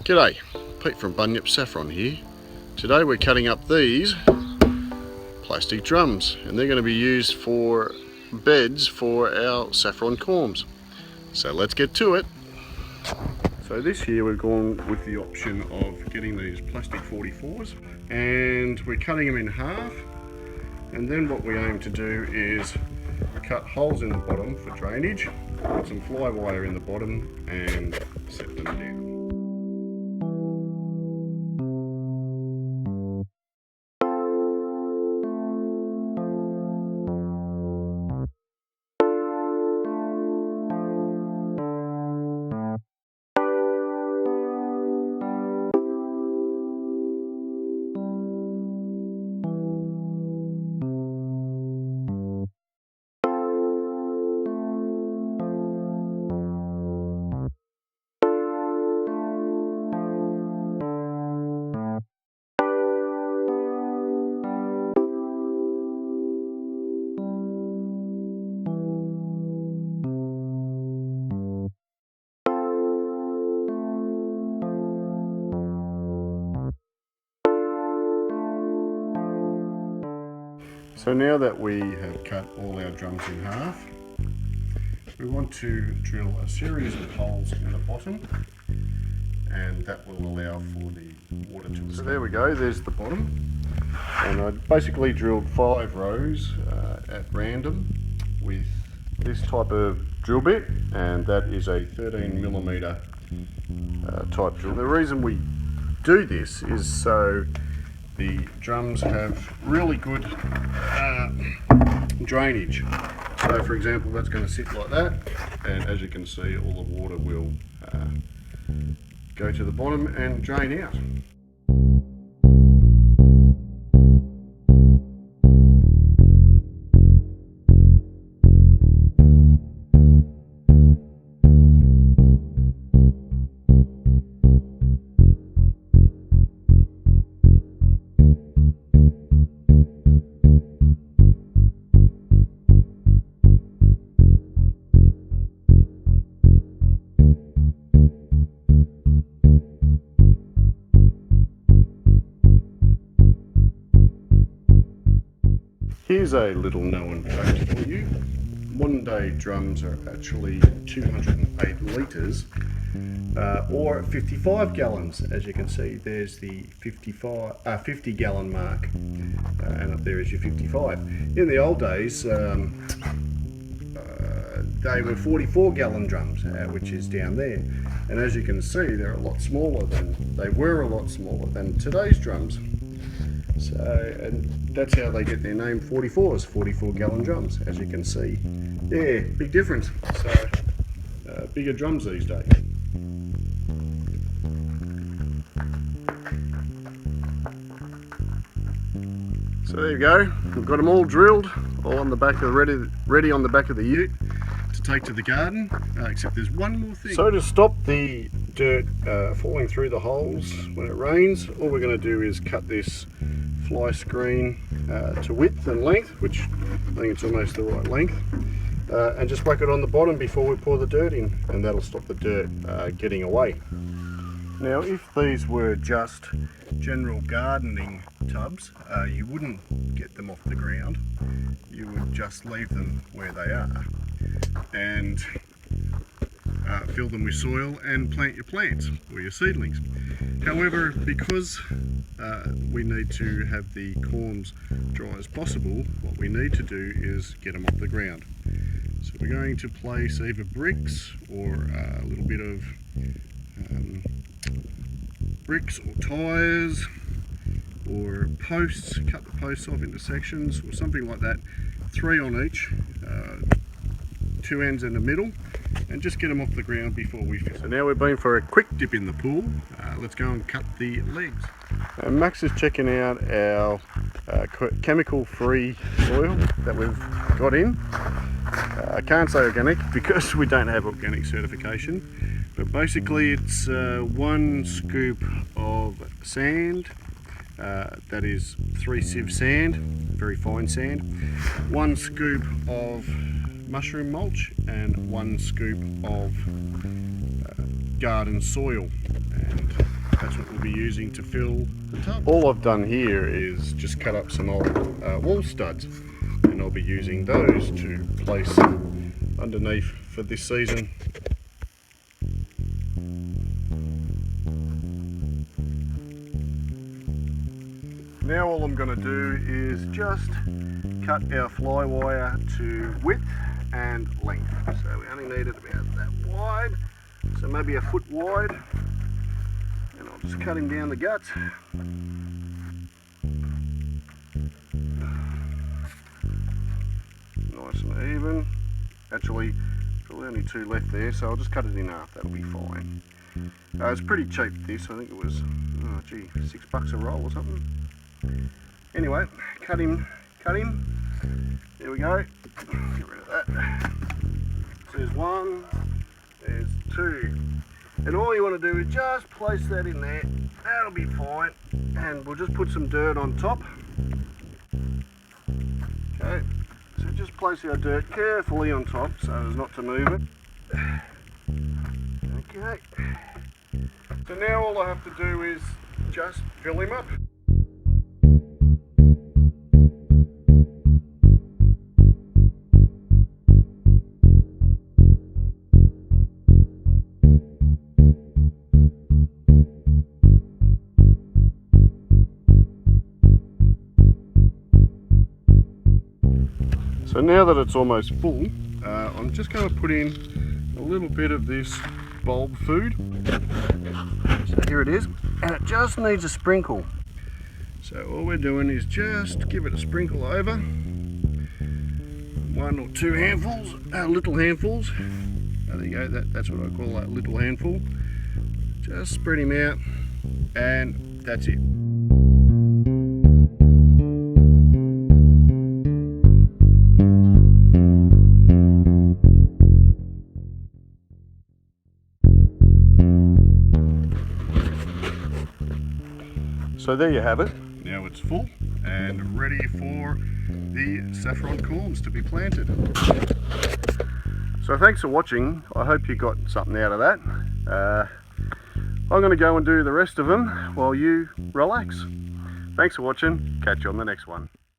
G'day, Pete from Bunyip Saffron here. Today we're cutting up these plastic drums and they're going to be used for beds for our saffron corms. So let's get to it. So this year we've gone with the option of getting these plastic 44s and we're cutting them in half, and then what we aim to do is cut holes in the bottom for drainage, put some fly wire in the bottom and set them down. So now that we have cut all our drums in half, we want to drill a series of holes in the bottom, and that will allow for the water to escape. So there we go, there's the bottom. And I basically drilled 5 rows at random with this type of drill bit, and that is a 13mm type drill. The reason we do this is so the drums have really good drainage. So for example, that's going to sit like that, and as you can see, all the water will go to the bottom and drain out. Here's a little known fact for you. Modern day drums are actually 208 litres or 55 gallons. As you can see, there's the 50 gallon mark, and up there is your 55. In the old days, they were 44 gallon drums, which is down there. And as you can see, they were a lot smaller than today's drums. So, and that's how they get their name 44s, 44 gallon drums, as you can see. Yeah, big difference. So, bigger drums these days. So there you go, we've got them all drilled, all on the back of ready on the back of the ute to take to the garden, except there's one more thing. So to stop the dirt falling through the holes when it rains, all we're going to do is cut this fly screen to width and length, which I think it's almost the right length, and just whack it on the bottom before we pour the dirt in, and that'll stop the dirt getting away. Now if these were just general gardening tubs, you wouldn't get them off the ground, you would just leave them where they are and fill them with soil and plant your plants or your seedlings. However, because we need to have the corms dry as possible, what we need to do is get them off the ground. So we're going to place either bricks or a little bit of bricks or tyres or posts, cut the posts off into sections or something like that, 3 on each, 2 ends in the middle, and just get them off the ground before we fill. So now we've been for a quick dip in the pool. Let's go and cut the legs. Max is checking out our chemical free soil that we've got in. I can't say organic because we don't have organic certification, but basically it's 1 scoop of sand, that is 3 sieve sand, very fine sand, 1 scoop of mushroom mulch and 1 scoop of garden soil, and that's what we'll be using to fill the tub. All I've done here is just cut up some old wall studs, and I'll be using those to place underneath for this season. Now all I'm going to do is just cut our fly wire to width and length. So we only need it about that wide, so maybe a foot wide. And I'll just cut him down the guts. Nice and even. Actually, there's only two left there, so I'll just cut it in half, that'll be fine. It's pretty cheap this, I think it was, oh gee, $6 a roll or something. Anyway, cut him. There we go. Get rid of that. So there's one, there's two. And all you want to do is just place that in there. That'll be fine. And we'll just put some dirt on top. Okay, so just place our dirt carefully on top so as not to move it. Okay. So now all I have to do is just fill him up. So now that it's almost full, I'm just going to put in a little bit of this bulb food. So here it is, and it just needs a sprinkle. So all we're doing is just give it a sprinkle over. One or two handfuls, little handfuls. There you go, that's what I call a little handful. Just spread him out, and that's it. So there you have it. Now it's full and ready for the saffron corms to be planted. So thanks for watching. I hope you got something out of that. I'm going to go and do the rest of them while you relax. Thanks for watching. Catch you on the next one.